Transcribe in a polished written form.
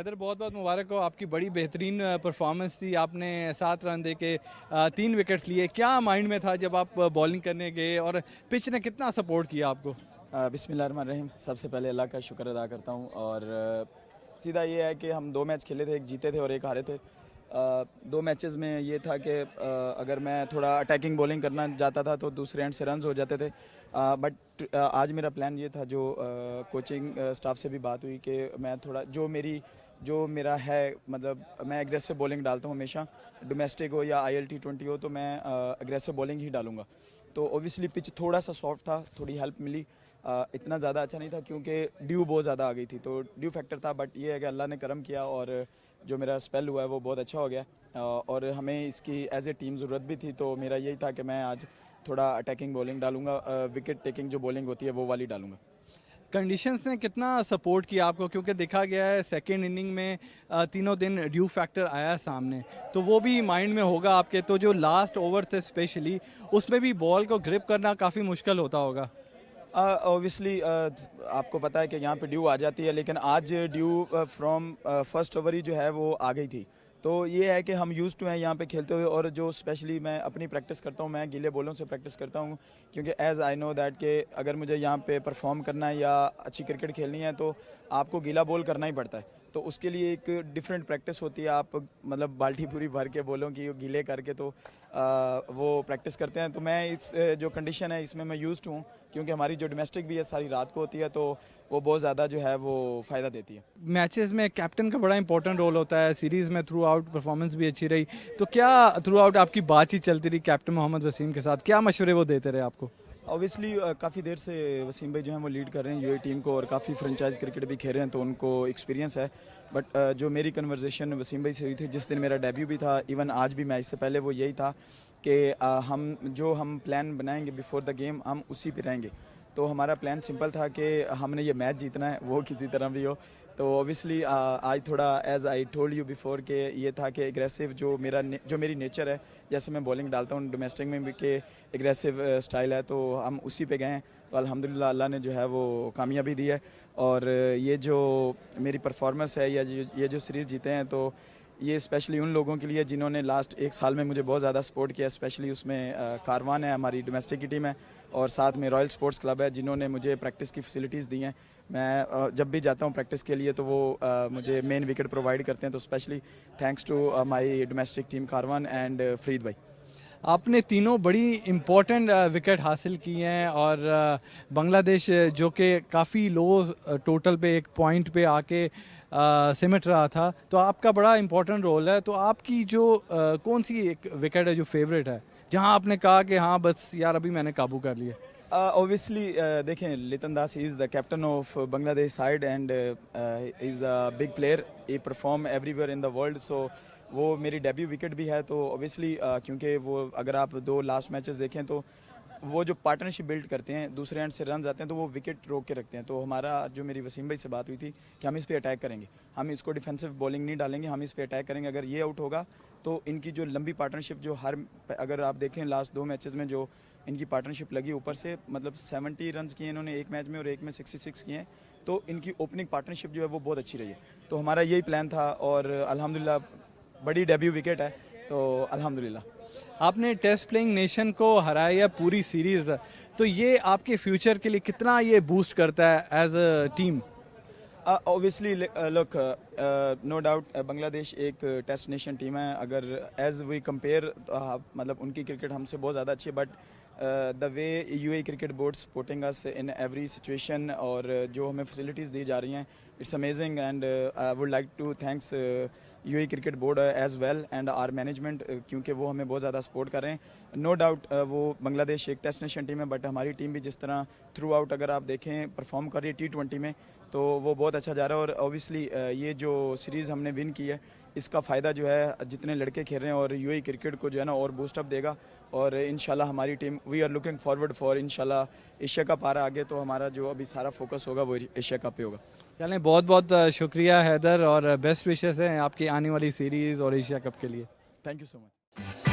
हैदर, बहुत बहुत मुबारक हो, आपकी बड़ी बेहतरीन परफॉर्मेंस थी। आपने 7 रन दे के 3 विकेट्स लिए। क्या माइंड में था जब आप बॉलिंग करने गए और पिच ने कितना सपोर्ट किया आपको? बिस्मिल्लाहिर्रहमानिर्रहीम। सबसे पहले अल्लाह का शुक्र अदा करता हूँ और सीधा ये है कि हम 2 मैच खेले थे, एक जीते थे और एक हारे थे। 2 मैचेस में ये था कि अगर मैं थोड़ा अटैकिंग बॉलिंग करना चाहता था तो दूसरे एंड से रन्स हो जाते थे। बट आज मेरा प्लान ये था, जो कोचिंग स्टाफ से भी बात हुई, कि मैं थोड़ा जो मेरा है, मतलब मैं एग्रेसिव बॉलिंग डालता हूँ हमेशा, डोमेस्टिक हो या ILT20 हो, तो मैं एग्रेसिव बॉलिंग ही डालूंगा। तो ओबियसली पिच थोड़ा सा सॉफ्ट था, थोड़ी हेल्प मिली। इतना ज़्यादा अच्छा नहीं था क्योंकि ड्यू बहुत ज़्यादा आ गई थी, तो ड्यू फैक्टर था। बट ये है कि अल्लाह ने करम किया और जो मेरा स्पेल हुआ है वो बहुत अच्छा हो गया। और हमें इसकी एज ए टीम ज़रूरत भी थी, तो मेरा यही था कि मैं आज थोड़ा अटैकिंग बॉलिंग डालूंगा, विकेट टेकिंग जो बॉलिंग होती है वो वाली डालूंगा। कंडीशंस ने कितना सपोर्ट किया आपको, क्योंकि देखा गया है सेकेंड इनिंग में तीनों दिन ड्यू फैक्टर आया सामने, तो वो भी माइंड में होगा आपके। तो जो लास्ट ओवर थे स्पेशली, उसमें भी बॉल को ग्रिप करना काफ़ी मुश्किल होता होगा। ऑब्वियसली आपको पता है कि यहाँ पे ड्यू आ जाती है, लेकिन आज ड्यू फ्रॉम फर्स्ट ओवर ही जो है वो आ गई थी। तो ये है कि हम यूज़ टू हैं यहाँ पे खेलते हुए। और जो स्पेशली मैं अपनी प्रैक्टिस करता हूँ, मैं गीले बॉलों से प्रैक्टिस करता हूँ, क्योंकि एज़ आई नो दैट कि अगर मुझे यहाँ पे परफॉर्म करना है या अच्छी क्रिकेट खेलनी है तो आपको गीला बॉल करना ही पड़ता है। तो उसके लिए एक डिफरेंट प्रैक्टिस होती है। आप मतलब बाल्टी पूरी भर के बॉलों की गीले करके तो वो प्रैक्टिस करते हैं। तो मैं इस जो कंडीशन है इसमें मैं यूज़ हूँ, क्योंकि हमारी जो डोमेस्टिक भी है सारी रात को होती है, तो वो बहुत ज़्यादा जो है वो फ़ायदा देती है। मैचेस में कैप्टन का बड़ा इंपॉर्टेंट रोल होता है। सीरीज़ में थ्रू आउट परफॉर्मेंस भी अच्छी रही, तो क्या थ्रू आउट आपकी बातचीत चलती रही कैप्टन मोहम्मद वसीम के साथ? क्या मशवरे वो देते रहे आपको? ऑब्वियसली काफ़ी देर से वसीम भाई जो हैं वो लीड कर रहे हैं यूएई टीम को, और काफ़ी फ्रेंचाइज क्रिकेट भी खेल रहे हैं, तो उनको एक्सपीरियंस है। बट जो मेरी कन्वर्जेशन वसीम भाई से हुई थी जिस दिन मेरा डेब्यू भी था, इवन आज भी मैच से पहले, वो यही था कि हम प्लान बनाएंगे बिफोर द गेम, हम उसी पे रहेंगे। तो हमारा प्लान सिंपल था कि हमने ये मैच जीतना है, वो किसी तरह भी हो। तो ऑब्वियसली आज थोड़ा, as I told you before, के ये था कि एग्रेसिव जो मेरी नेचर है, जैसे मैं बॉलिंग डालता हूँ डोमेस्टिक में भी, के एग्रेसिव स्टाइल है, तो हम उसी पे गए हैं। तो अल्हम्दुलिल्लाह अल्लाह ने जो है वो कामयाबी दी है। और ये जो मेरी परफॉर्मेंस है, या ये जो सीरीज़ जीते हैं, तो ये स्पेशली उन लोगों के लिए जिन्होंने लास्ट 1 साल में मुझे बहुत ज़्यादा सपोर्ट किया। स्पेशली उसमें कारवान है, हमारी डोमेस्टिक की टीम है, और साथ में रॉयल स्पोर्ट्स क्लब है, जिन्होंने मुझे प्रैक्टिस की फैसिलिटीज़ दी हैं। मैं जब भी जाता हूँ प्रैक्टिस के लिए तो वो मुझे मेन विकेट प्रोवाइड करते हैं। तो specially thanks to my domestic team Karwan and Farid bhai. आपने तीनों बड़ी इम्पोर्टेंट विकेट हासिल की हैं, और बांग्लादेश जो कि काफ़ी लो टोटल पे एक पॉइंट पे आके सिमट रहा था, तो आपका बड़ा इम्पोर्टेंट रोल है। तो आपकी जो कौन सी एक विकेट है जो फेवरेट है, जहां आपने कहा कि हाँ बस यार अभी मैंने काबू कर लिया? ऑब्वियसली देखें, Litton Das is the captain of Bangladesh side and is a big player. He perform everywhere in the world. So वो मेरी डेब्यू विकेट भी है। तो ऑब्वियसली क्योंकि वो, अगर आप 2 लास्ट मैचेस देखें तो वो जो पार्टनरशिप बिल्ड करते हैं, दूसरे एंड से रन आते हैं तो वो विकेट रोक के रखते हैं। तो हमारा जो मेरी वसीम भाई से बात हुई थी कि हम इस पे अटैक करेंगे, हम इसको डिफेंसिव बॉलिंग नहीं डालेंगे, हम इस पे अटैक करेंगे। अगर ये आउट होगा तो इनकी जो लंबी पार्टनरशिप, जो अगर आप देखें लास्ट 2 मैचेस में जो इनकी पार्टनरशिप लगी, ऊपर से मतलब 70 रन किए इन्होंने एक मैच में और एक में 66 किए हैं। तो इनकी ओपनिंग पार्टनरशिप जो है वो बहुत अच्छी रही है। तो हमारा यही प्लान था, और अल्हम्दुलिल्लाह बड़ी डेब्यू विकेट है, तो अल्हम्दुलिल्लाह। आपने टेस्ट प्लेइंग नेशन को हराया पूरी सीरीज, तो ये आपके फ्यूचर के लिए कितना ये बूस्ट करता है as a team? Obviously look, no doubt Bangladesh एक टेस्ट नेशन टीम है। अगर एज वी कंपेयर, मतलब उनकी क्रिकेट हमसे बहुत ज़्यादा अच्छी है। But the way UAE cricket board supporting us in every situation, और जो हमें फैसिलिटीज़ दी जा रही हैं, it's amazing. And I would like to thanks UAE cricket board as well and our management, क्योंकि वो हमें बहुत ज़्यादा सपोर्ट कर रहे हैं। नो डाउट वो बांग्लादेश एक टेस्ट नेशन टीम है, बट हमारी टीम भी जिस तरह थ्रू आउट, अगर आप देखें, परफॉर्म कर रही है T20 में, तो वो बहुत अच्छा जा रहा है। और ऑब्वियसली ये जो सीरीज़ हमने विन की है, इसका फ़ायदा जो है जितने लड़के खेल रहे हैं और यूएई क्रिकेट को जो है ना और बूस्टअप देगा। और इंशाल्लाह हमारी team, we are looking forward for इंशाल्लाह एशिया कप आ रहा आगे, तो हमारा जो अभी सारा फोकस होगा वो एशिया कप पे होगा। चलें, बहुत बहुत शुक्रिया हैदर, और बेस्ट विशेस हैं आपकी आने वाली सीरीज़ और एशिया कप के लिए। Thank you so much.